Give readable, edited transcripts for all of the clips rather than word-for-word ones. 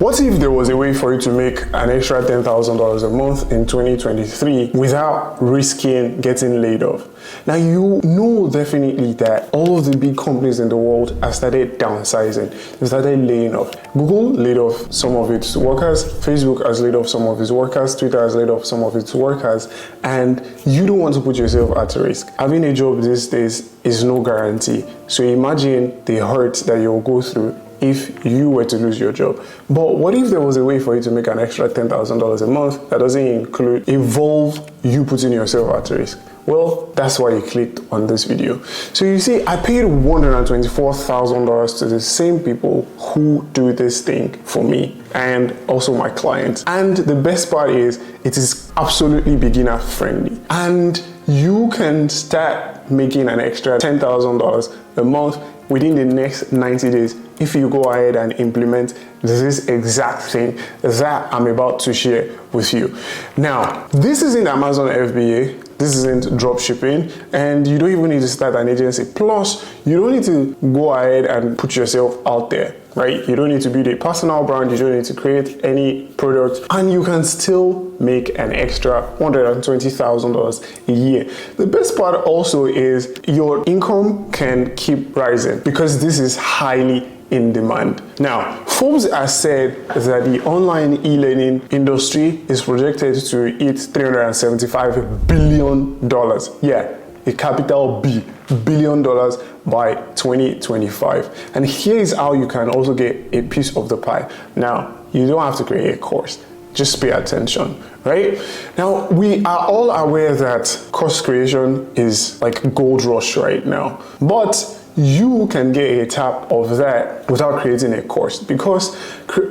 What if there was a way for you to make an extra $10,000 a month in 2023 without risking getting laid off? Now, you know definitely that all of the big companies in the world have started downsizing. They started laying off. Google laid off some of its workers. Facebook has laid off some of its workers. Twitter has laid off some of its workers. And you don't want to put yourself at risk. Having a job these days is no guarantee. So imagine the hurt that you'll go through if you were to lose your job. But what if there was a way for you to make an extra $10,000 a month that doesn't involve you putting yourself at risk? Well, that's why you clicked on this video. So you see, I paid $124,000 to the same people who do this thing for me and also my clients. And the best part is, it is absolutely beginner friendly. And you can start making an extra $10,000 a month within the next 90 days if you go ahead and implement this exact thing that I'm about to share with you. Now, this isn't Amazon FBA, this isn't drop shipping, and you don't even need to start an agency. Plus, you don't need to go ahead and put yourself out there, right? You don't need to build a personal brand, you don't need to create any product, and you can still make an extra $120,000 a year. The best part also is your income can keep rising because this is highly in demand. Now, Forbes has said that the online e-learning industry is projected to hit $375 billion. Yeah, a capital B, billion dollars by 2025. And here is how you can also get a piece of the pie. Now, you don't have to create a course. Just pay attention, right? Now, we are all aware that course creation is like gold rush right now, but you can get a tap of that without creating a course, because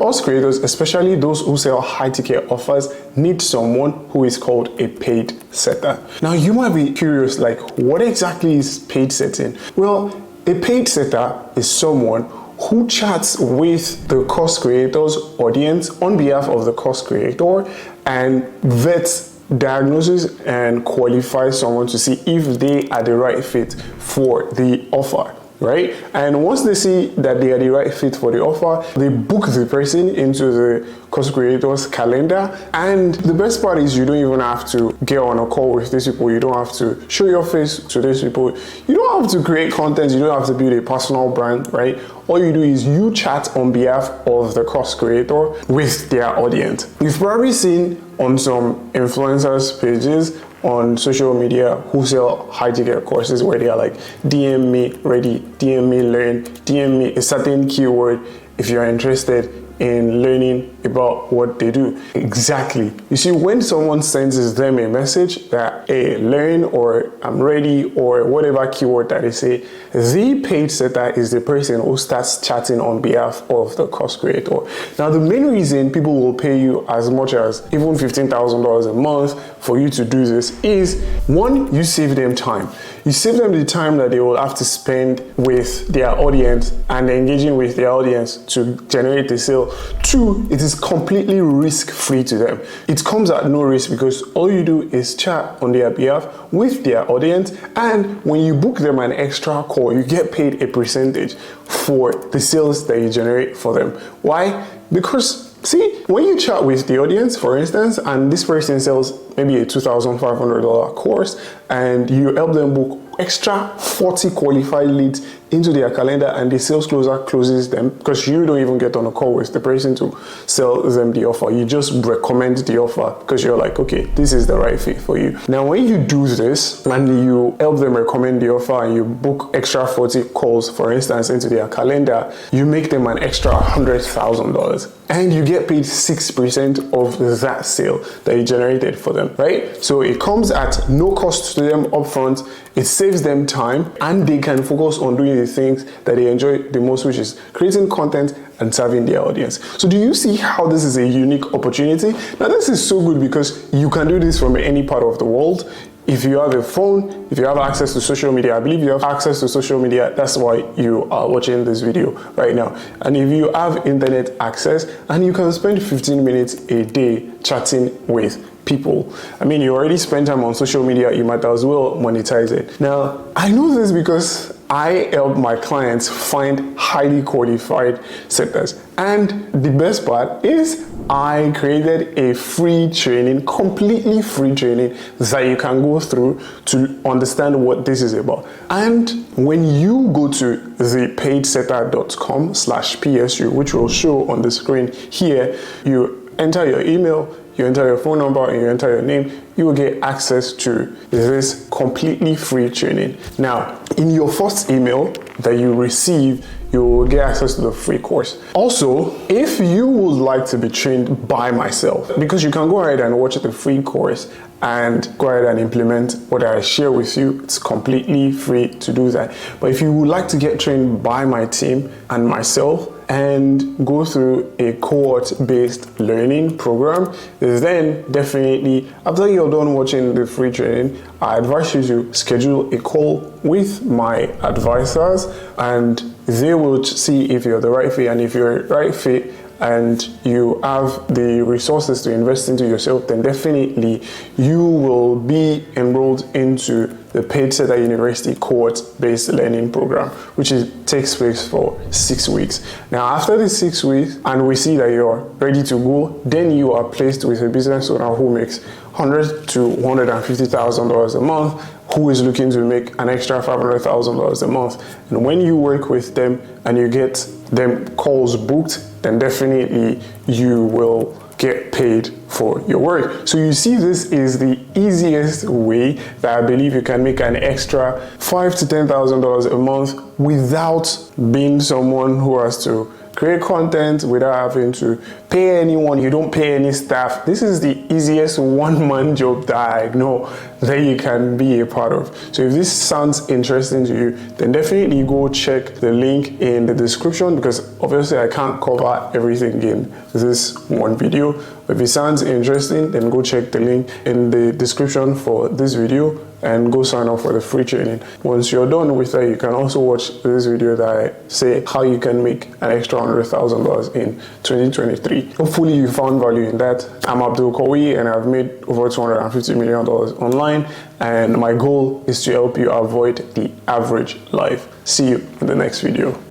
us creators, especially those who sell high ticket offers, need someone who is called a paid setter. Now, you might be curious, like, what exactly is paid setting? Well, a paid setter is someone who chats with the course creator's audience on behalf of the course creator and vets, diagnoses, and qualifies someone to see if they are the right fit for the offer, right? And once they see that they are the right fit for the offer, they book the person into the course creator's calendar. And the best part is, you don't even have to get on a call with these people. You don't have to show your face to these people. You don't have to create content. You don't have to build a personal brand, right? All you do is you chat on behalf of the course creator with their audience. You've probably seen on some influencers pages on social media who sell high ticket courses where they are like, DM me ready, DM me learn, DM me a certain keyword if you're interested in learning about what they do. Exactly. You see, when someone sends them a message that, hey, learn, or I'm ready, or whatever keyword that they say, the paid setter is the person who starts chatting on behalf of the course creator. Now, the main reason people will pay you as much as even $15,000 a month for you to do this is, one, you save them time. You save them the time that they will have to spend with their audience and engaging with their audience to generate the sale. Two, it is completely risk-free to them. It comes at no risk because all you do is chat on their behalf with their audience, and when you book them an extra call, you get paid a percentage for the sales that you generate for them. Why? Because see, when you chat with the audience, for instance, and this person sells maybe a $2,500 course, and you help them book extra 40 qualified leads into their calendar, and the sales closer closes them, because you don't even get on a call with the person to sell them the offer. You just recommend the offer because you're like, okay, this is the right fit for you. Now, when you do this and you help them recommend the offer and you book extra 40 calls, for instance, into their calendar, you make them an extra $100,000 and you get paid 6% of that sale that you generated for them, right? So it comes at no cost to them upfront. It saves them time, and they can focus on doing the things that they enjoy the most, which is creating content and serving their audience. So do you see how this is a unique opportunity? Now, this is so good because you can do this from any part of the world. If you have a phone, if you have access to social media, I believe you have access to social media, that's why you are watching this video right now. And if you have internet access, and you can spend 15 minutes a day chatting with people. I mean, you already spend time on social media, you might as well monetize it. Now, I know this because I help my clients find highly qualified setters. And the best part is I created a free training, completely free training that you can go through to understand what this is about. And when you go to thepaidsetter.com/PSU, which will show on the screen here, you enter your email, you enter your phone number, and you enter your name, you will get access to this completely free training. Now, in your first email that you receive, you will get access to the free course. Also, if you would like to be trained by myself, because you can go ahead and watch the free course and go ahead and implement what I share with you, it's completely free to do that. But if you would like to get trained by my team and myself and go through a cohort-based learning program, then definitely after you're done watching the free training, I advise you to schedule a call with my advisors, and they will see if you're the right fit. And if you're the right fit and you have the resources to invest into yourself, then definitely you will be enrolled into the Paid Setter University cohort-based learning program, which takes place for 6 weeks. Now, after the 6 weeks, and we see that you're ready to go, then you are placed with a business owner who makes $100,000 to $150,000 a month, who is looking to make an extra $500,000 a month. And when you work with them and you get them calls booked, then definitely you will get paid for your work. So you see, this is the easiest way that I believe you can make an extra $5,000 to $10,000 a month without being someone who has to create content, without having to pay anyone. You don't pay any staff. This is the easiest one-man job that I know that you can be a part of. So if this sounds interesting to you, then definitely go check the link in the description, because obviously I can't cover everything in this one video. But if it sounds interesting, then go check the link in the description for this video and go sign up for the free training. Once you're done with that, you can also watch this video that I say how you can make an extra $100,000 in 2023. Hopefully you found value in that. I'm Abdul-Qawiyy and I've made over $250 million online, and my goal is to help you avoid the average life. See you in the next video.